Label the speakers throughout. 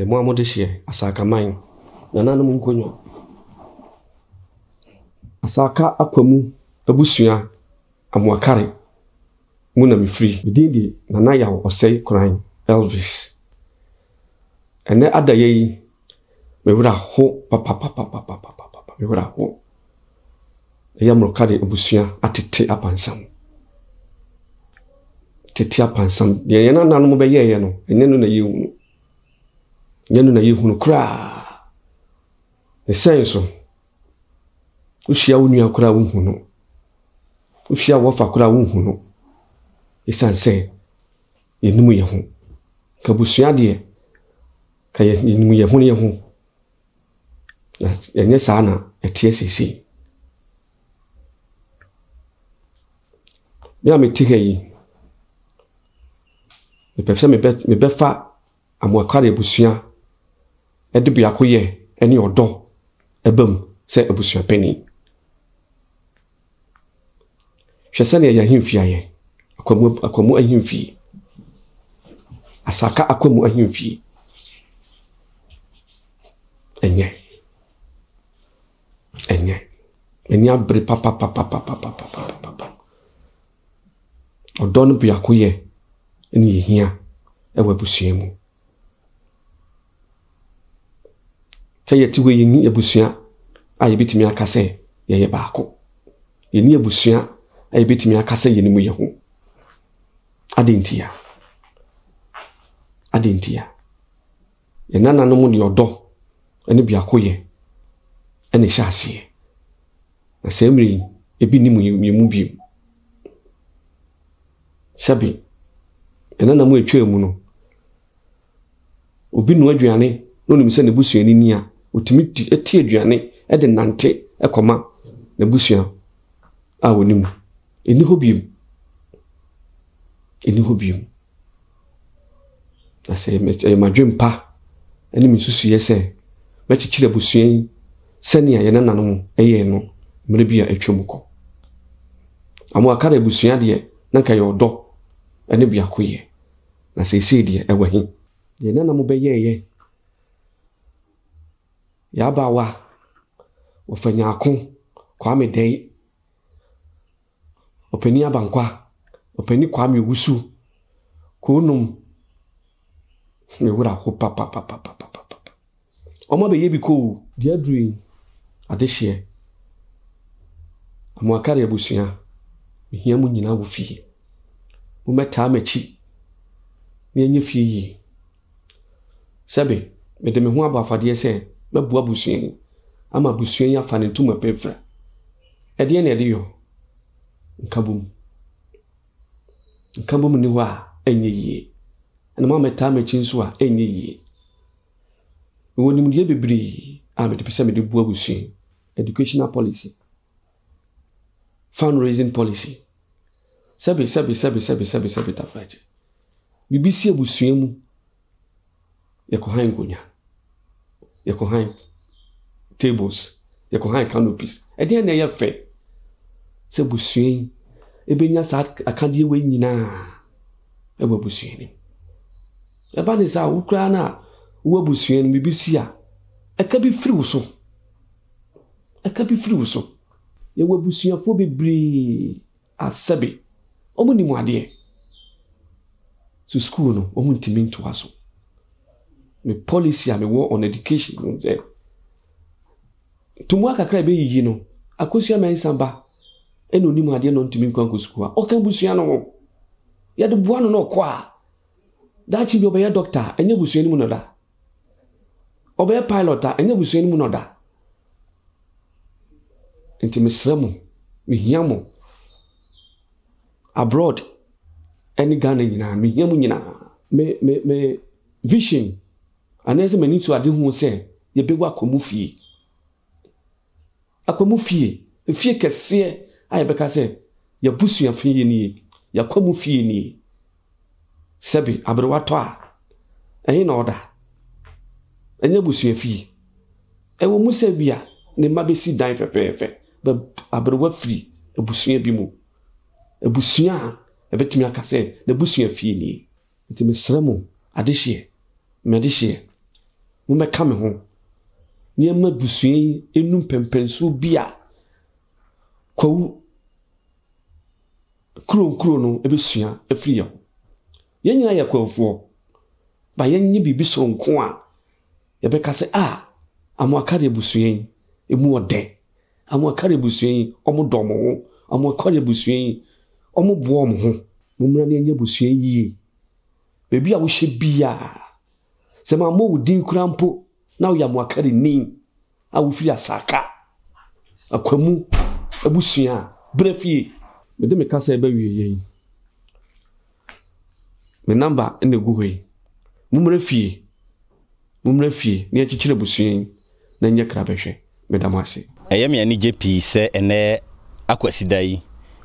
Speaker 1: mo amode hye asakaman nananom nkonyo asaka akwamu abusua amuakare muna mi free midindi nana yawo osei kran Elvis ene adaye mewura ho papa mewura ho yamrokade abusua atete apansam tete apansam ye nananom be ye no enye no na yehu nyanu na yehu no kra esenso ushia wonu akra wuhu no ushia wofa akra wuhu no esanse yenimu ye ho kabusua de ka yenimu ye ho ne ho na enye saa na etie sisi ya metihe yi me befa amuakare busua ede biakoye eni odo ebam se abusua pani hwese ne ya himfi aye akwamu ahimfi asaka akwamu ahimfi enye eni abre papa odo no biakoye eni yehia ewa busua mu tayetiwe yeni abusua aye bitimi akase ye baako yeni abusua aye bitimi akase yeni mu yehu adentia yenana no mu de odo eni biakoye eni hyase na semri ebi ni mu yemu bi sabi enana mu etwa mu no obi no aduane no nim se ne busua ni nia otimi eti aduane e de nante ekoma ne busua a wonimu eni hobiem ase madwempa eni misusu yese mechichire busua yi senia ye nana no eye no mre bia etwemko amuakare busua de nanka ye odo ene bia koye na sese de ewahi ye nana mo beyeye ya bawa ofanya akon Kwame Dei openi abankwa openi Kwame Wusu kunum me wura ho papa omo be ye biko dia dui adehye amuakare abusua mehia mu nyina wo fie mo meta machi ne enye fie yi sabe me de me ho abafade se mabua busua ama busua ya fa ne ntuma pefra ede na ede yo nkabum ni ho a enye yi na ma meta machi nso a enye yi woni mu de bebri a me de pese me de bua busua educational policy fundraising policy sabe tafaje BBC abusua mu yekohan gonya yekohan tables yekohan canopies ede na ye fe se busua ebenya sa akade we nyina eba busua ni eba ne sa ukra na wo busua ni BBC a aka bi firi wo so ye wo busua fo bebri asabe omuni mu ade so school no omuntimi nto aso me policy a me wo on education no say tumu akakra be yiyi no akosua mensamba eno ni mu ade no ntimi nkwanko school a oka busua no ye de boa no kwa da chi bi obeya doctor enye busua ni mu no da obeya pilot a enye busua ni mu no da ntimi sremu mi hiamo abroad any Ghana nyina me hiamu nyina me vision anese mani to ade hu se ye bewu akomu fie fie kese aye beka se ya busua fie ni ya komu fie ni sebi abrewato a ehin na oda enye busua fie ewo mu se bia ne mabesi dan fefefe ba abrewa fie busua bi mu ebusua ebetumi akase na busua fie ni ntimi sremo adehye medehye mo me ka me ho ne ma busuen enum pempenso bia kwawu kro no ebesua afiri yo ye nyina ya kwafo ba ye nyi bibi so nko a ye be ka se amoakare busuen emu ode amoakare busuen omo domo ho amoakare busuen omo bo omo ho mumra ne nya busuen yie bebi a wo hye bia se ma mo wudin kurampo na wo ya amoakare ni a wo firi asaka akwamu abusua brefie me de me ka se ba wie yen me number ene gu hoi mumra fie ne achichire busuen na nya krabehwe me damase
Speaker 2: me ani jepi se ene akwasida yi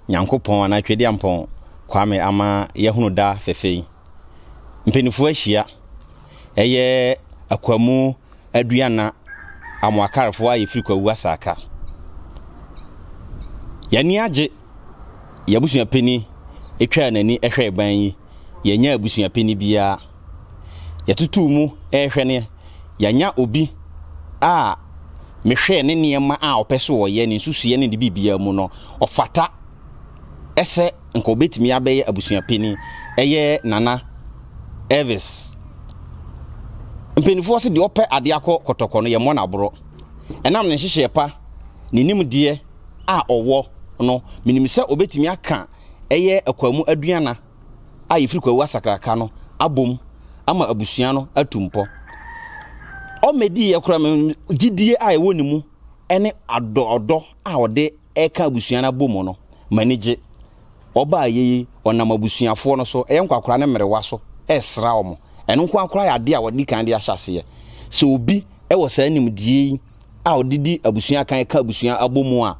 Speaker 2: Nyankopon na twedi ampon Kwame ama yehunu da fefei mpenifu ahia akwamu aduana amoakarfo ayefiri kwawu asaka yani age yabusua peni etwa nani ehwe ban yi yenya abusua peni bia yatutu mu ehwe ne yanya obi mehwe ne niema opeso woye ne susuye ne bibia mu no ofata ese nko obetimi abeye abusua peni Nana Elvis mpenifu se de ope ade akọ kotoko no ye mo na boro enam ne hyehye pa ne nimdie owo no minimse obetimi aka akwamu aduana ayefiri kwawu asakraka no abom ama abusua no atumpo o medi yakura gidie ewo nimu ene odo ode eka abusua na bom no manage oba yeyi onam abusuafo no so enkwakora ne merewa so esra omo eno nkwakora ya de a wodi kan de ahyase so obi ewo saa nimdie odidi abusua kan ka abusua abomu a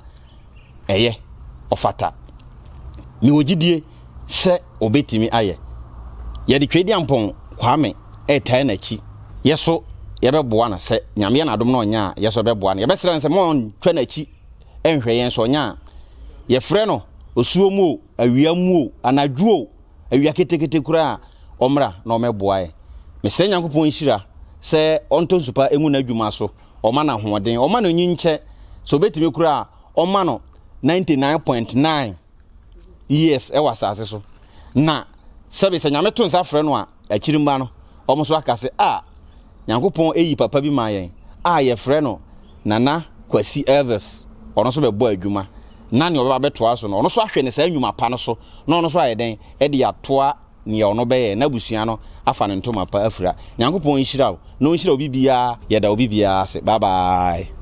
Speaker 2: ofata mi wogidie se obetimi aye ye de twedi ampon Kwame etai na chi yeso yebeboa na se nyame na adom na onya yeso beboa na yebesra nse mon twa na chi enhwe yen so onya ye frɛ no osuomu awiamu anadwo awia ketekete kura omra na omeboa e mesɛ Nyankopɔn hira se onto supa engu na adwuma so oma na hoɔden oma no nyinche so betimi kura oma no 99.9 years wasase so na sebe se nyame to nsa frɛ no a achirimba no omo so aka se Nyankopɔn eyi papa bi ma yen ye frɛ no Nana Kwasi Elvis ono so bebo adwuma na ne oba betoa so no ono so ahwe ne sa nwuma pa no so na ono so ayeden e de atoa ne ono beye na busua no afa ne ntoma pa afira Nyankopɔn nhira wo no nhira obi bia ye da obi bia se bye bye.